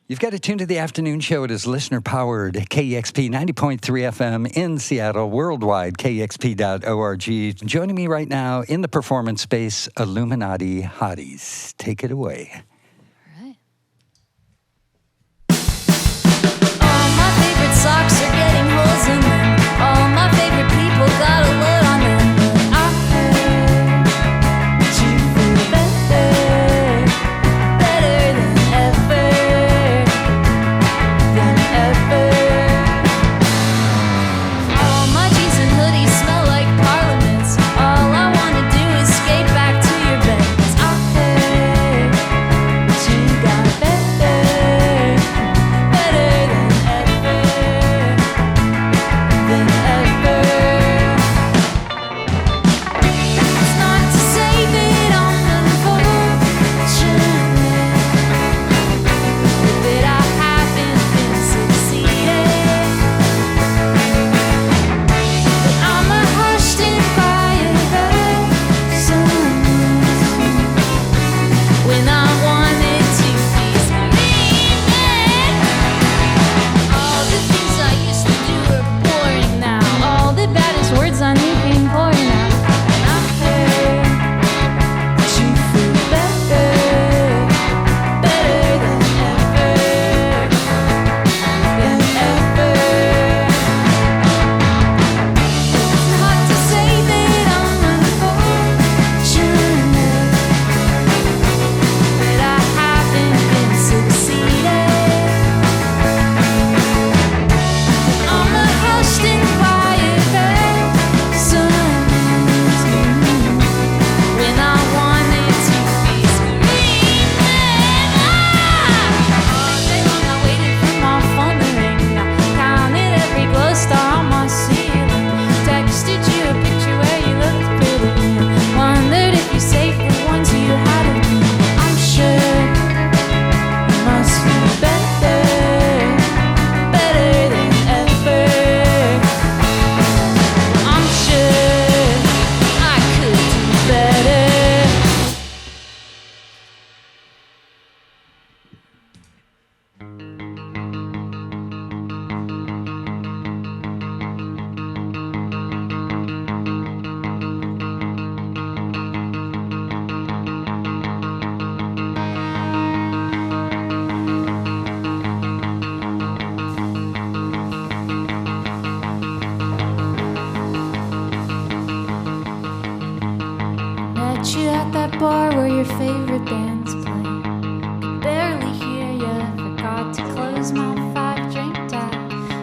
You've got to tune to the afternoon show. It is listener-powered, KEXP 90.3 FM in Seattle, worldwide, KEXP.org. Joining me right now in the performance space, Illuminati Hotties. Take it away. All right. All my favorite socks are getting holes in them. All my favorite people got a load on them. But I heard that you feel better, better than ever. All my jeans and hoodies smell like parliaments. All I wanna do is skate back to your bed. 'Cause I heard that you got better, better than ever, than ever. It's not to say that I'm unfortunate, but that I haven't been succeeding. But I'm a hushed and quiet person when I wanted to be screaming. All the things I used to do are boring now. All the baddest words on you came pouring out. And I heard that you feel better, better than ever, than ever. It's not to say that I'm unfortunate, but I haven't been succeeding. I'm a hushed and quiet person when I wanted to be screaming. All day long I waited for my phone to ring. I counted every glow star on my ceiling. Texted you a picture where you looked pretty. Wondered if you saved the ones you had of me. I'm sure you must feel better, better than ever. I'm sure I could do better. Met you at that bar where your favorite bands play. Could barely hear ya, forgot to close my 5-drink tab.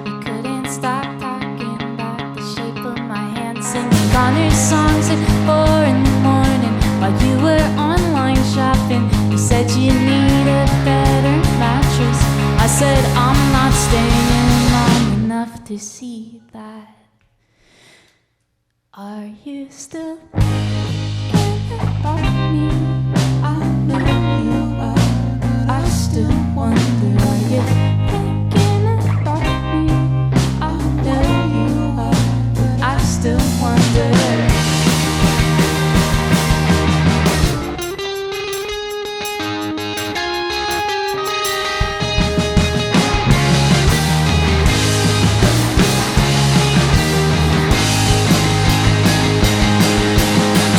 You couldn't stop talking about the shape of my hand, singing Bonner songs at 4 in the morning while you were online shopping. You said you need a better mattress. I said I'm not staying long enough to see that. Are you still thinking about me? I know you are. I still wonder, are you thinking about me? I know you are. I still wonder.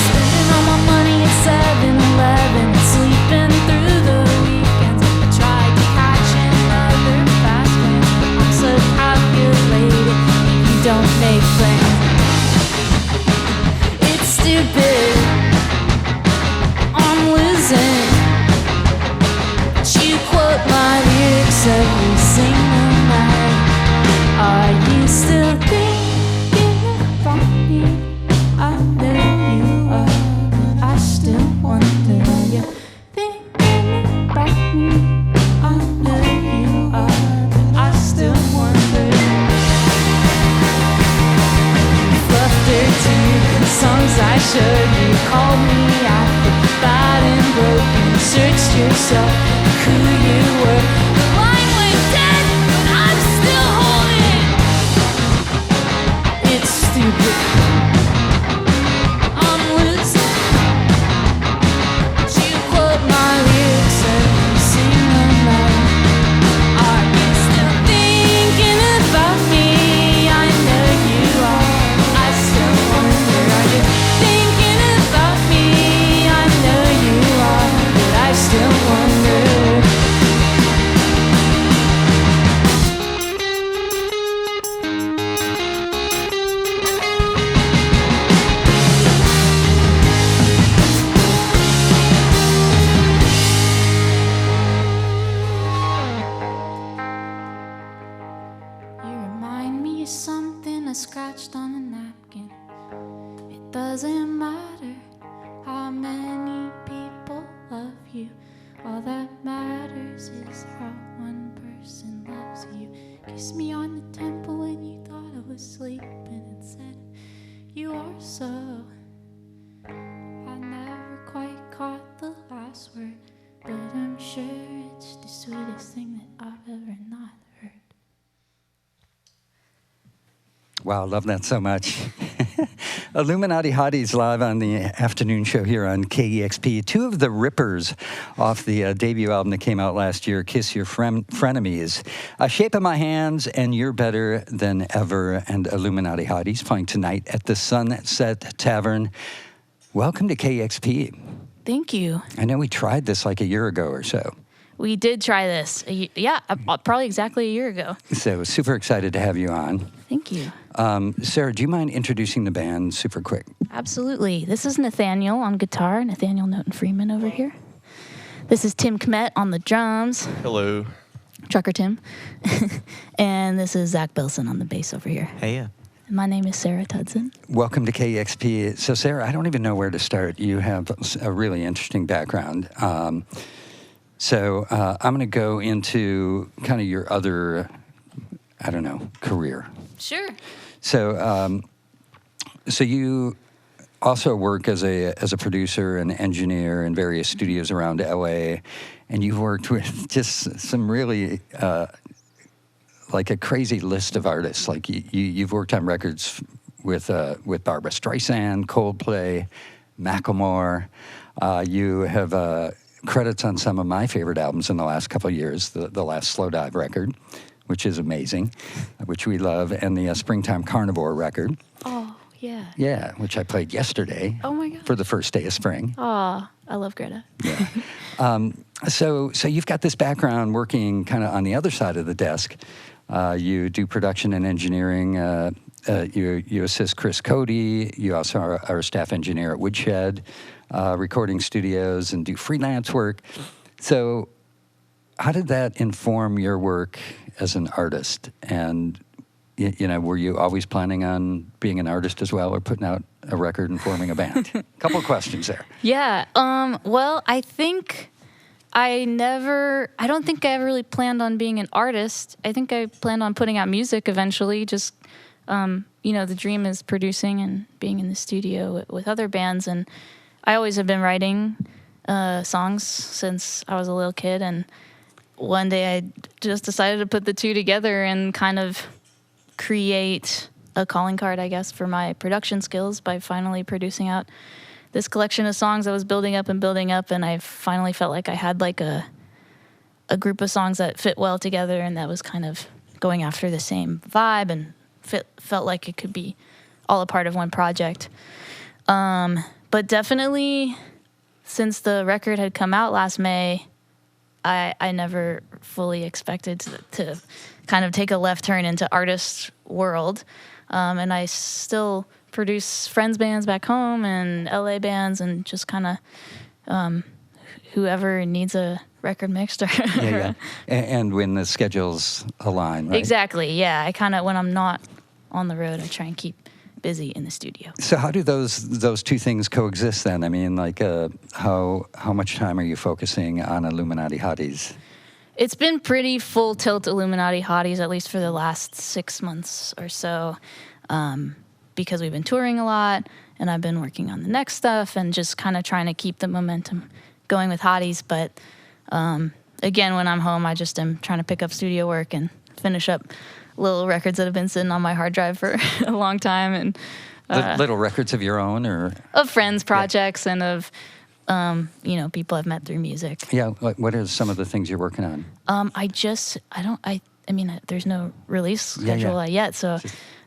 Spending all my money at 7-Eleven, sleeping through the weekends. I tried to catch another fast plane, but I'm so calculated and you don't make plans. It's stupid, I'm losing, but you quote my lyrics every single night. Are you still thinking about me? I know you are, but I still wonder. Are you thinking about me? I know you are, but I still wonder. You fluttered to the songs I showed you, called me after bad and broken, searched yourself, who you were. The line went doesn't matter how many people love you. All that matters is how one person loves you. Kissed me on the temple when you thought I was sleeping and said, you are so. I never quite caught the last word, but I'm sure it's the sweetest thing that I've ever not heard. Wow, I love that so much. Illuminati Hotties live on the afternoon show here on KEXP. Two of the rippers off the debut album that came out last year, Kiss Your Frenemies. Shape of My Hands and You're Better Than Ever, and Illuminati Hotties playing tonight at the Sunset Tavern. Welcome to KEXP. Thank you. I know we tried this like a year ago or so. We did try this. Probably exactly a year ago. So super excited to have you on. Thank you. Sarah, do you mind introducing the band super quick? Absolutely. This is Nathaniel on guitar, Nathaniel Noten Freeman over here. This is Tim Kmet on the drums. Hello. Trucker Tim. And this is Zach Bilson on the bass over here. Hey, yeah. My name is Sarah Tudson. Welcome to KEXP. So, Sarah, I don't even know where to start. You have a really interesting background. So I'm going to go into kind of your other, career. Sure. So, so you also work as a producer and engineer in various studios around LA, and you've worked with just some really like a crazy list of artists. Like you've worked on records with Barbra Streisand, Coldplay, Macklemore. You have credits on some of my favorite albums in the last couple of years. The last Slow Dive record, which is amazing, which we love, and the Springtime Carnivore record. Oh, yeah. Yeah, which I played yesterday. Oh, my God. For the first day of spring. Oh, I love Greta. Yeah. So you've got this background working kind of on the other side of the desk. You do production and engineering. You assist Chris Cody. You also are a staff engineer at Woodshed Recording Studios and do freelance work. So how did that inform your work as an artist? And, were you always planning on being an artist as well, or putting out a record and forming a band? Couple of questions there. Yeah. Well, I think I don't think I ever really planned on being an artist. I think I planned on putting out music eventually. Just, the dream is producing and being in the studio with other bands. And I always have been writing songs since I was a little kid. And one day I just decided to put the two together and kind of create a calling card, I guess, for my production skills by finally producing out this collection of songs that was building up. And I finally felt like I had like a group of songs that fit well together and that was kind of going after the same vibe and felt like it could be all a part of one project. But definitely since the record had come out last May, I never fully expected to kind of take a left turn into artist world. And I still produce friends' bands back home and LA bands and just kind of whoever needs a record mixed. Yeah. And when the schedules align, right? Exactly, yeah. I kind of, when I'm not on the road, I try and keep busy in the studio. So how do those two things coexist then? I mean, like how much time are you focusing on Illuminati Hotties? It's been pretty full tilt Illuminati Hotties, at least for the last 6 months or so, because we've been touring a lot and I've been working on the next stuff and just kind of trying to keep the momentum going with Hotties. But again, when I'm home, I just am trying to pick up studio work and finish up little records that have been sitting on my hard drive for a long time. And little records of your own, or of friends' projects, and of people I've met through music. Yeah, what are some of the things you're working on? There's no release schedule yet, so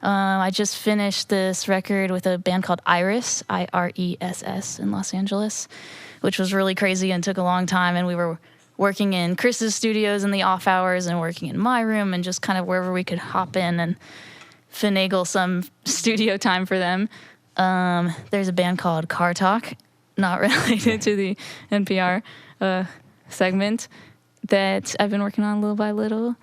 I just finished this record with a band called Iris, IRESS, in Los Angeles, which was really crazy and took a long time, and we were working in Chris's studios in the off hours and working in my room and just kind of wherever we could hop in and finagle some studio time for them. There's a band called Car Talk, not related to the NPR segment, that I've been working on little by little.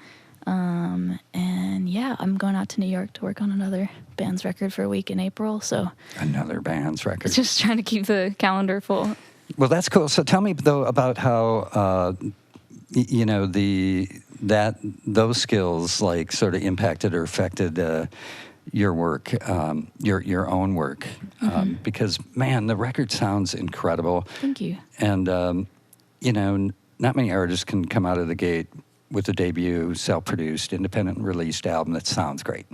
And yeah, I'm going out to New York to work on another band's record for a week in April. So Another band's record. just trying to keep the calendar full. Well, that's cool. So tell me, though, about how, you know, those skills, like, sort of impacted or affected your work, your own work. Because, man, the record sounds incredible. Thank you. And, you know, not many artists can come out of the gate with a debut, self-produced, independent released album that sounds great.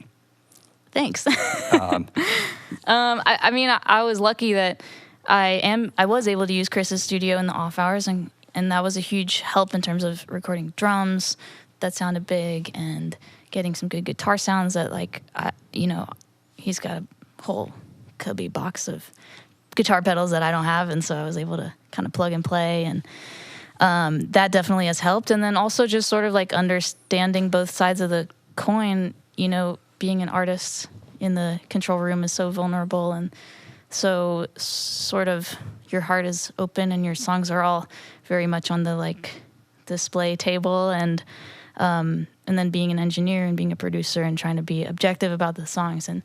Thanks. I mean, I was lucky that I was able to use Chris's studio in the off hours, and that was a huge help in terms of recording drums that sounded big and getting some good guitar sounds that, like, you know, he's got a whole cubby box of guitar pedals that I don't have, and so I was able to kind of plug and play, and that definitely has helped. And then also just sort of like understanding both sides of the coin, you know, being an artist in the control room is so vulnerable, and so sort of your heart is open and your songs are all very much on the like display table, and then being an engineer and being a producer and trying to be objective about the songs and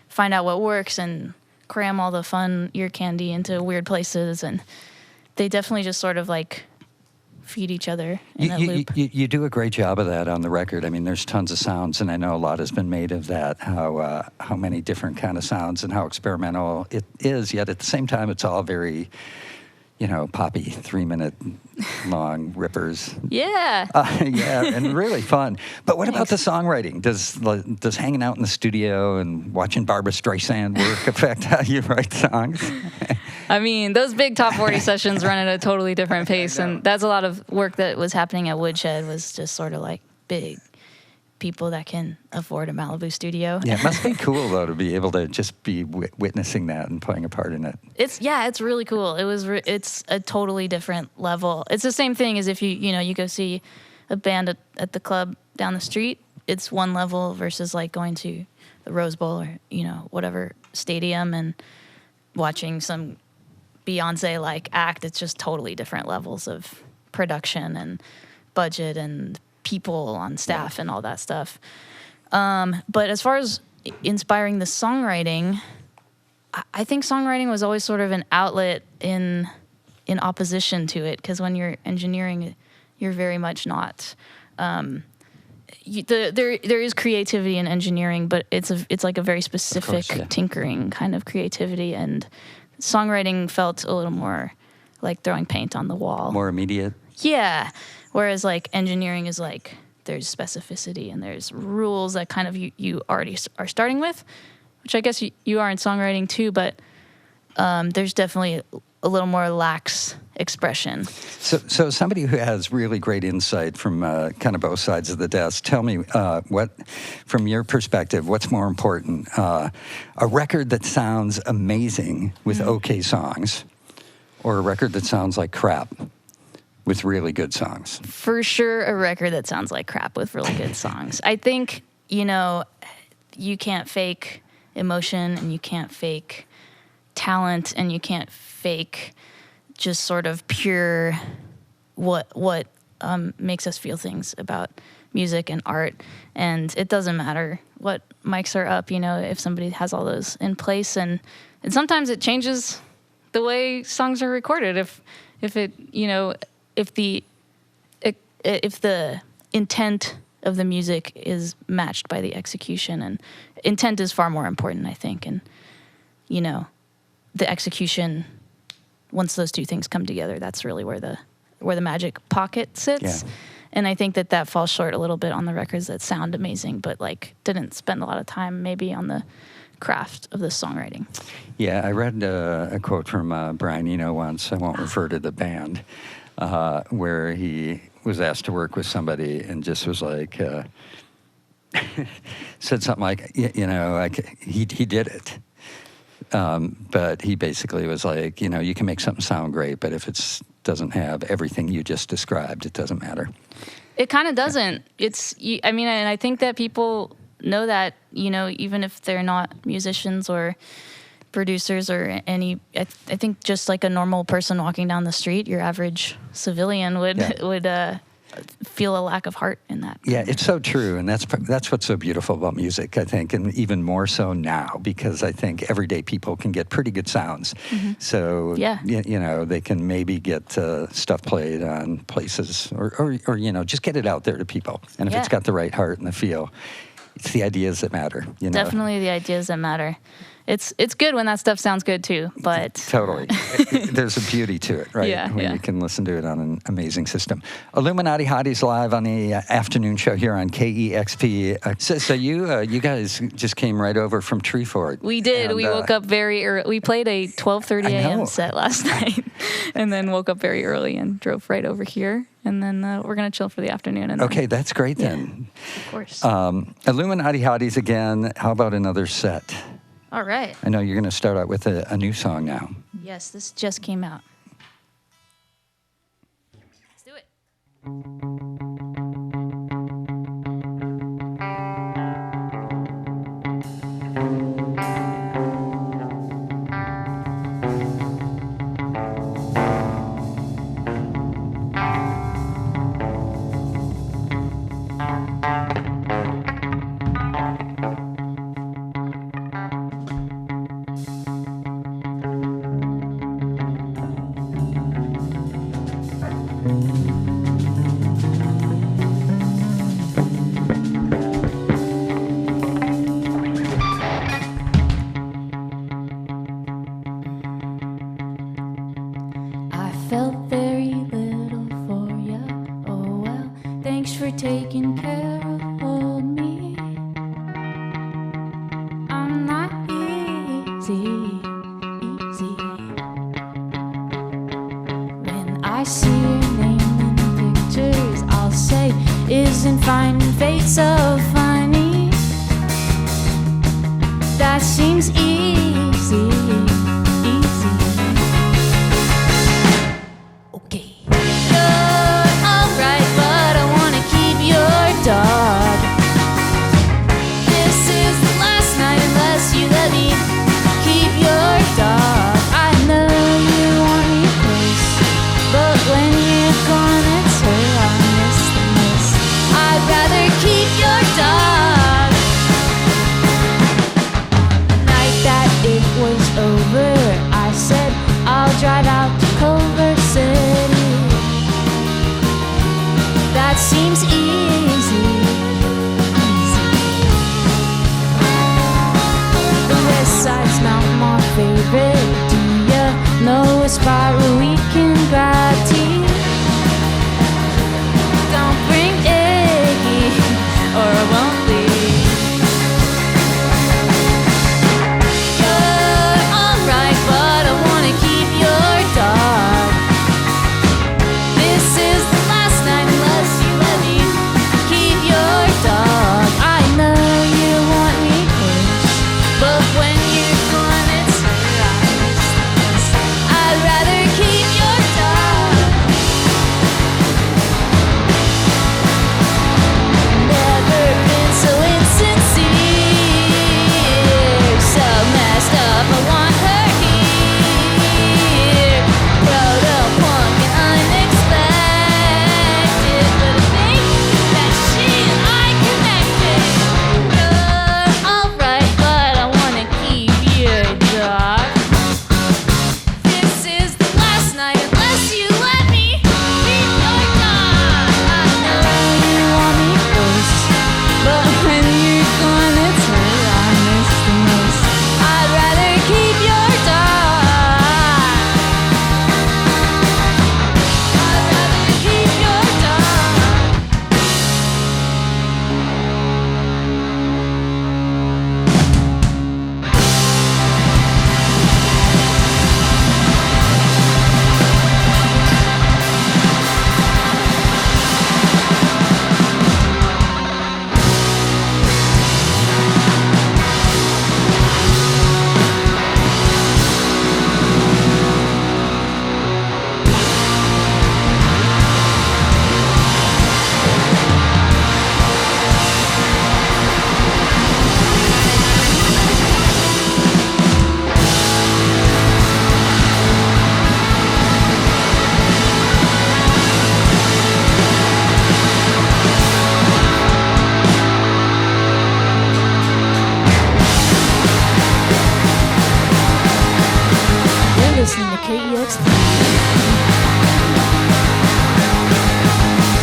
find out what works and cram all the fun ear candy into weird places, and they definitely just sort of like feed each other in a loop. You do a great job of that on the record. I mean, there's tons of sounds, and I know a lot has been made of that, how many different kind of sounds and how experimental it is, yet at the same time, it's all very, you know, poppy, 3-minute long rippers. Yeah. Yeah, and really fun. But what about the songwriting? Does hanging out in the studio and watching Barbra Streisand work affect how you write songs? I mean, those big top 40 sessions run at a totally different pace, and that's a lot of work that was happening at Woodshed, was just sort of like big people that can afford a Malibu studio. Yeah, it must be cool, though, to be able to just be witnessing that and playing a part in it. It's really cool. It's a totally different level. It's the same thing as if you go see a band at the club down the street. It's one level versus like going to the Rose Bowl or, you know, whatever stadium and watching some Beyonce like act. It's just totally different levels of production and budget and people on staff and all that stuff. But as far as inspiring the songwriting, I think songwriting was always sort of an outlet in opposition to it, because when you're engineering, you're very much not. There is creativity in engineering, but it's like a very specific tinkering kind of creativity, and songwriting felt a little more like throwing paint on the wall. More immediate? Yeah. Whereas like engineering is like there's specificity and there's rules that kind of you already are starting with, which I guess you are in songwriting too, but there's definitely a little more lax expression. So somebody who has really great insight from kind of both sides of the desk, tell me what, from your perspective, what's more important? A record that sounds amazing with okay songs, or a record that sounds like crap with really good songs? For sure, a record that sounds like crap with really good songs. I think, you know, you can't fake emotion, and you can't fake talent, and you can't fake just sort of pure what makes us feel things about music and art. And it doesn't matter what mics are up, you know, if somebody has all those in place, and sometimes it changes the way songs are recorded. If it, you know, if the intent of the music is matched by the execution, and intent is far more important, I think. And, you know, the execution, once those two things come together, that's really where the magic pocket sits. Yeah. And I think that falls short a little bit on the records that sound amazing, but like didn't spend a lot of time maybe on the craft of the songwriting. Yeah, I read a quote from Brian Eno once, I won't refer to the band, where he was asked to work with somebody and just was like, said something like, you know, like he did it. But he basically was like, you know, you can make something sound great, but if it doesn't have everything you just described, it doesn't matter. It kind of doesn't. I mean, and I think that people know that, you know, even if they're not musicians or producers or any, I think just like a normal person walking down the street, your average civilian would feel a lack of heart in that. Yeah, it's so true, and that's what's so beautiful about music, I think, and even more so now, because I think everyday people can get pretty good sounds. So, they can maybe get stuff played on places, or just get it out there to people. And if it's got the right heart and the feel, it's the ideas that matter. Definitely the ideas that matter. It's good when that stuff sounds good too, but totally, there's a beauty to it, right? When you can listen to it on an amazing system. Illuminati Hotties live on the afternoon show here on KEXP. So you guys just came right over from Treeford. We did. We woke up very early. We played a 12:30 a.m. set last night, and then woke up very early and drove right over here. And then we're going to chill for the afternoon. And okay, that's great then. Of course. Illuminati Hotties again. How about another set? All right. I know you're going to start out with a new song now. Yes, this just came out. Let's do it. Isn't finding fate so funny? That seems easy. Okay. You're alright, but I wanna keep your dog. This is the last night unless you let me keep your dog. I know you want me close, but when you're gone it's her I miss the most. I'd rather keep your dog. On the night that explain.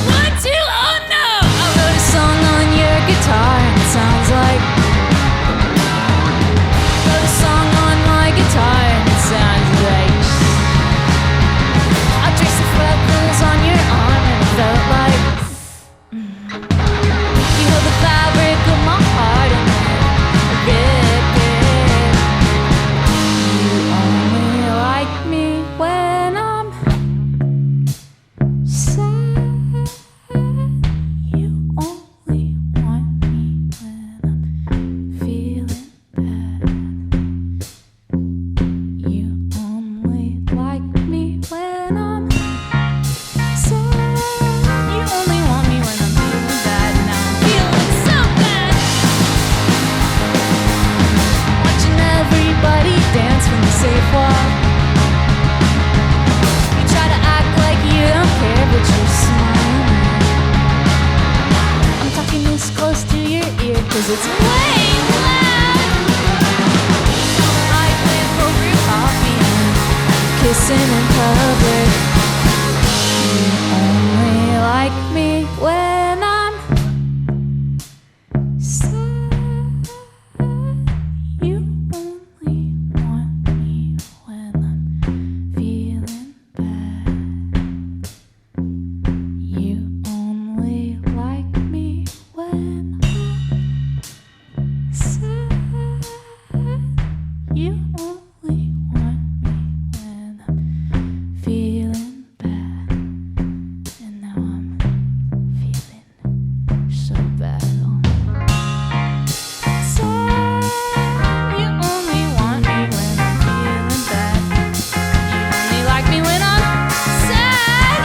1, 2, oh no! I wrote a song on your guitar and it sounds like. Wrote a song on my guitar and it sounds like. I traced the freckles on your arm and it felt like. You held the fabric of my heart and then ripped it. You only like me when I'm sad. You only want me when I'm feeling bad. You only like me when I'm sad. You only want me when I'm feeling bad. Now I'm feeling so bad. Watching everybody dance from the safe walk. You try to act like you don't care, but you're smiling. I'm talking this close to your ear, 'cause it's way loud. I plan for group coffee and kissing in public. You only like me when I'm sad. You only want me when I'm feeling bad. You only like me when I'm sad. You only want me when I'm feeling bad. And now I'm feeling so bad. Sad. You only want me when I'm feeling bad. You only like me when I'm sad.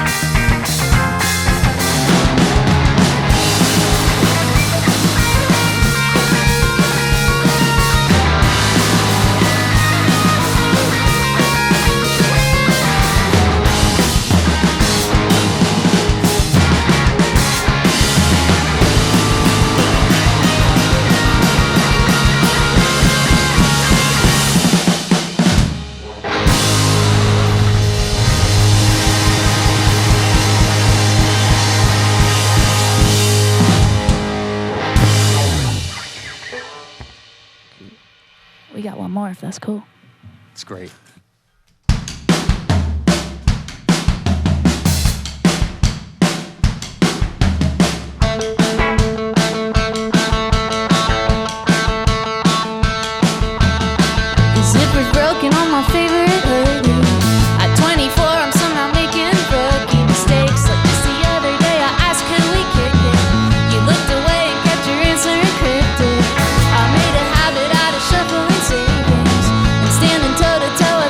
We got one more if that's cool. It's great. The zipper's broken on my favorite hoodie. At 24, I'm somehow making rookie mistakes. Like just the other day, I asked, could we kick it? You looked away and kept your answer encrypted. I made a habit out of shuffling savings and standing toe to toe with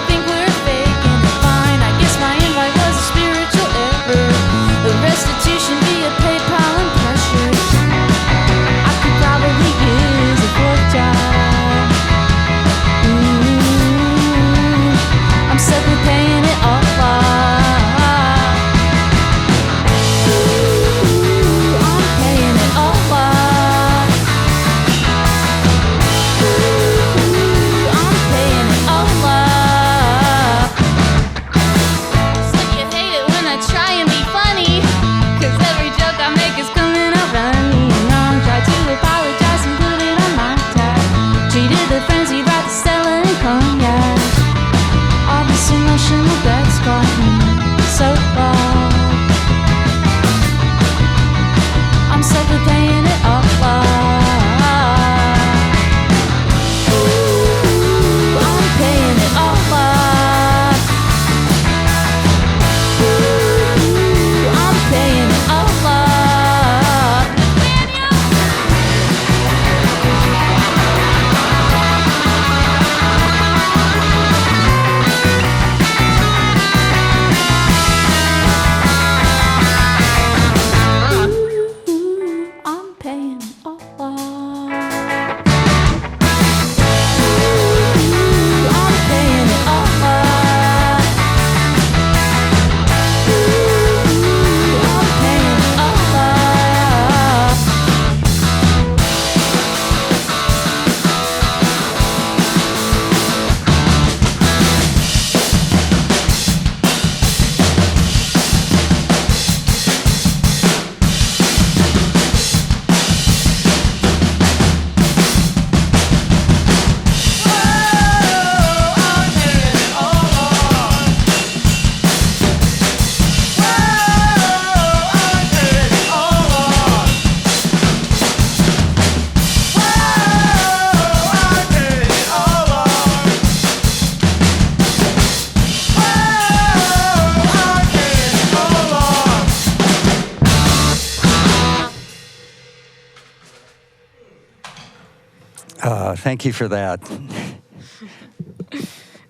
Thank you for that.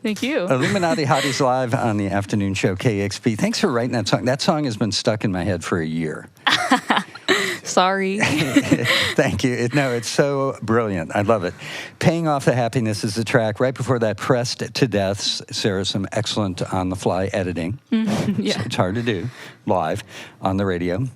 Thank you. Illuminati Hotties Live on the afternoon show, KEXP. Thanks for writing that song. That song has been stuck in my head for a year. Sorry. Thank you. It's so brilliant. I love it. Paying Off the Happiness is the track. Right before that, Pressed to Death. Sarah, some excellent on-the-fly editing. Yeah. It's hard to do live on the radio.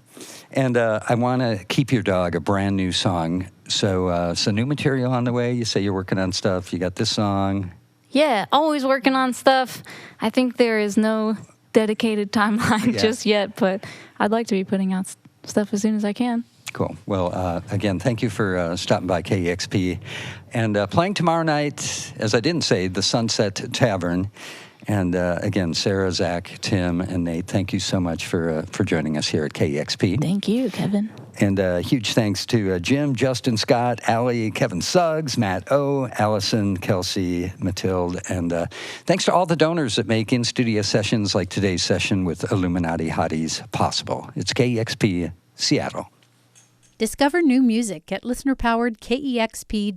And I Want to Keep Your Dog, a brand new song. So new material on the way. You say you're working on stuff. You got this song. Yeah, always working on stuff. I think there is no dedicated timeline just yet, but I'd like to be putting out stuff as soon as I can. Cool. Well, again, thank you for stopping by KEXP. And playing tomorrow night, as I didn't say, the Sunset Tavern. And again, Sarah, Zach, Tim, and Nate, thank you so much for joining us here at KEXP. Thank you, Kevin. And huge thanks to Jim, Justin, Scott, Allie, Kevin Suggs, Matt O, Allison, Kelsey, Matilde, and thanks to all the donors that make in-studio sessions like today's session with Illuminati Hotties possible. It's KEXP, Seattle. Discover new music at listener-powered KEXP.org.